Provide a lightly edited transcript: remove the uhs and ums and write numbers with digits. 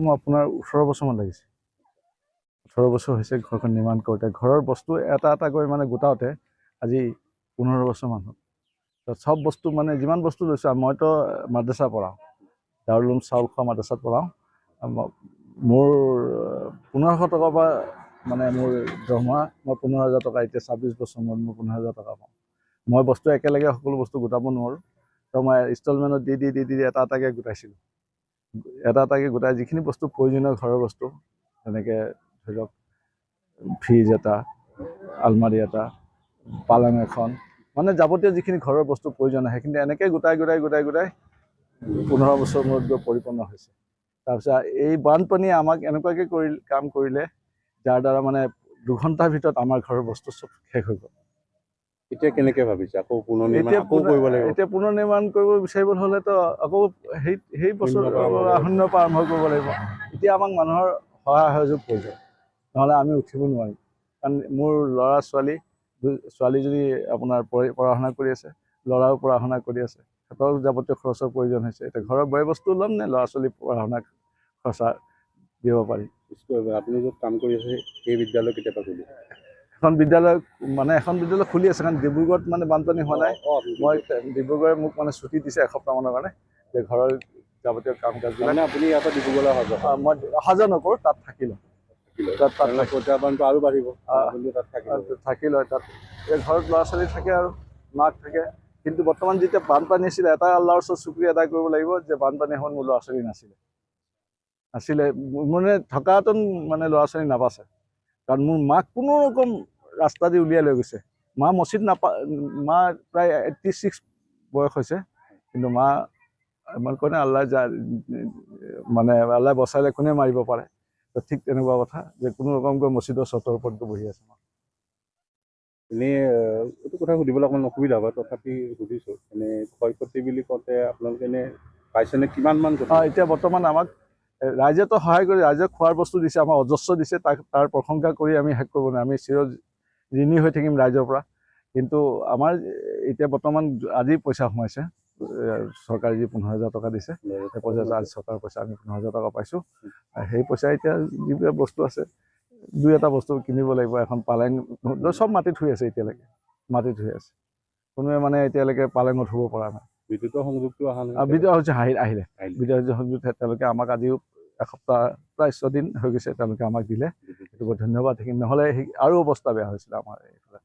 মোৰ আপোনাৰ 18 বছৰমান লাগিছে। 18 বছৰ হৈছে ঘৰখন নিৰ্মাণ কৰোঁতে। ঘৰৰ বস্তু এটা এটা কৰি মানে গোটাওঁতে আজি 15 বছৰমান হ'ল। চব বস্তু মানে যিমান বস্তু লৈছোঁ, মইতো মাদ্ৰাছা পঢ়াওঁ, দাৰুল উলুম চাউল খোৱা মাদ্ৰাছাত পঢ়াওঁ। মোৰ 1500 টকাৰ পৰা মানে মোৰ দৰমহা, মই 15,000 টকা, এতিয়া 26 বছৰ মূৰত মই 15,000 টকা পাওঁ। মই বস্তু একেলগে সকলো বস্তু গোটাব নোৱাৰোঁ, তো মই ইনষ্টলমেণ্টত দি এটা এটাকৈ গোটাইছিলোঁ। এটা এটাকৈ গোটাই যিখিনি বস্তু প্ৰয়োজনীয় ঘৰৰ বস্তু, যেনেকৈ ধৰি লওক ফ্ৰিজ এটা, আলমাৰি এটা, পালেং এখন, মানে যাৱতীয় যিখিনি ঘৰৰ বস্তু প্ৰয়োজন হয় সেইখিনি এনেকৈ গোটাই 15 বছৰ মূৰত গৈ পৰিপূৰ্ণ হৈছে। তাৰপিছত এই বানপানীয়ে আমাক এনেকুৱাকৈ কাম কৰিলে, যাৰ দ্বাৰা মানে 2 ঘণ্টাৰ ভিতৰত আমাৰ ঘৰৰ বস্তু চব শেষ হৈ গ'ল। এতিয়া কেনেকৈ ভাবিছে আকৌ পুনৰ নিৰ্মাণ কৰিব লাগিব? এতিয়া পুনৰ নিৰ্মাণ কৰিব বিচাৰিব হ'লেতো আকৌ সেই বছৰ শূন্যৰ পৰা আৰম্ভ কৰিব লাগিব। এতিয়া আমাক মানুহৰ সহায় সহযোগ প্ৰয়োজন, নহ'লে আমি উঠিব নোৱাৰিম। কাৰণ মোৰ ল'ৰা ছোৱালীজনী আপোনাৰ পঢ়া শুনা কৰি আছে, ল'ৰাও পঢ়া শুনা কৰি আছে, সিহঁতৰ যাৱতীয় খৰচৰ প্ৰয়োজন হৈছে। এতিয়া ঘৰৰ বয় বস্তু ল'ম নে ল'ৰা ছোৱালী পঢ়া শুনা খৰচা দিব পাৰিম? আপুনি য'ত কাম কৰি আছে সেই বিদ্যালয় কেতিয়াবা খুলিব? এখন বিদ্যালয় খুলি আছে, কাৰণ ডিব্ৰুগড়ত মানে বানপানী হোৱা নাই। মই ডিব্ৰুগড়ে মোক মানে ছুটি দিছে এসপ্তাহমানৰ কাৰণে, যে ঘৰৰ যাৱতীয় কাম কাজবিলাক। আপুনি ইয়াৰ পৰা ডিব্ৰুগড়লৈ মই অহা যোৱা নকৰোঁ, তাত থাকি লওঁ। প্ৰত্যাহ্বানটো আৰু বাঢ়িব, থাকি লয় তাত। ঘৰত ল'ৰা ছোৱালী থাকে আৰু মাক থাকে। কিন্তু বৰ্তমান যেতিয়া বানপানী আছিলে, এটা আল্লাহৰ ওচৰত শুকৰিয়া আদায় কৰিব লাগিব যে বানপানী সময়ত মোৰ ল'ৰা ছোৱালী নাছিলে। মানে থকাহেঁতেন মানে ল'ৰা ছোৱালী নাবাচে। কাৰণ মোৰ মাক কোনো ৰকম ৰাস্তা দি উলিয়াই লৈ গৈছে। মা মা প্ৰায় 86 বয়স হৈছে, কিন্তু মানে কয় না আল্লাহ বচাইলে কোনে মাৰিব পাৰে। তো ঠিক তেনেকুৱা কথা, যে কোনো ৰকমকৈ মছজিদৰ চটৰ ওপৰত বহি আছে। এনেই এইটো কথা সুধিবলৈ অকণমান অসুবিধা হয়, তথাপি সুধিছোঁ। এনেই ক্ষয় ক্ষতি বুলি কওঁতে আপোনালোকে এনেই পাইছেনে কিমানমান? এতিয়া বৰ্তমান আমাক ৰাইজেতো সহায় কৰি, ৰাইজে খোৱাৰ বস্তু দিছে, আমাক অজস্ৰ দিছে। তাৰ প্ৰশংসা কৰি আমি শেষ কৰিব নোৱাৰোঁ। আমি ঋণী হৈ থাকিম ৰাইজৰ পৰা। কিন্তু আমাৰ এতিয়া বৰ্তমান আজি পইচা সোমাইছে, চৰকাৰে যি 15,000 টকা দিছে, সেই পইচা আজি চৰকাৰৰ পইচা আমি 15,000 টকা পাইছোঁ। সেই পইচা এতিয়া যিবিলাক বস্তু আছে, 2-এটা বস্তু কিনিব লাগিব। এখন পালেং চব মাটিত হৈ আছে, এতিয়ালৈকে মাটিত হৈ আছে। কোনোৱে মানে এতিয়ালৈকে পালেঙত শুব পৰা নাই। বিদ্যুতৰ সংযোগটো অহা নাই? বিদ্যুৎ হৈছে আহিলে বিদ্যুৎ সংযোগ তেওঁলোকে আমাক আজিও এসপ্তাহ প্ৰায় 6 দিন হৈ গৈছে, তেওঁলোকে আমাক দিলে। সেইটো বৰ ধন্যবাদ। সেইখিনি নহ'লে আৰু অৱস্থা বেয়া হৈছিলে আমাৰ এইফালে।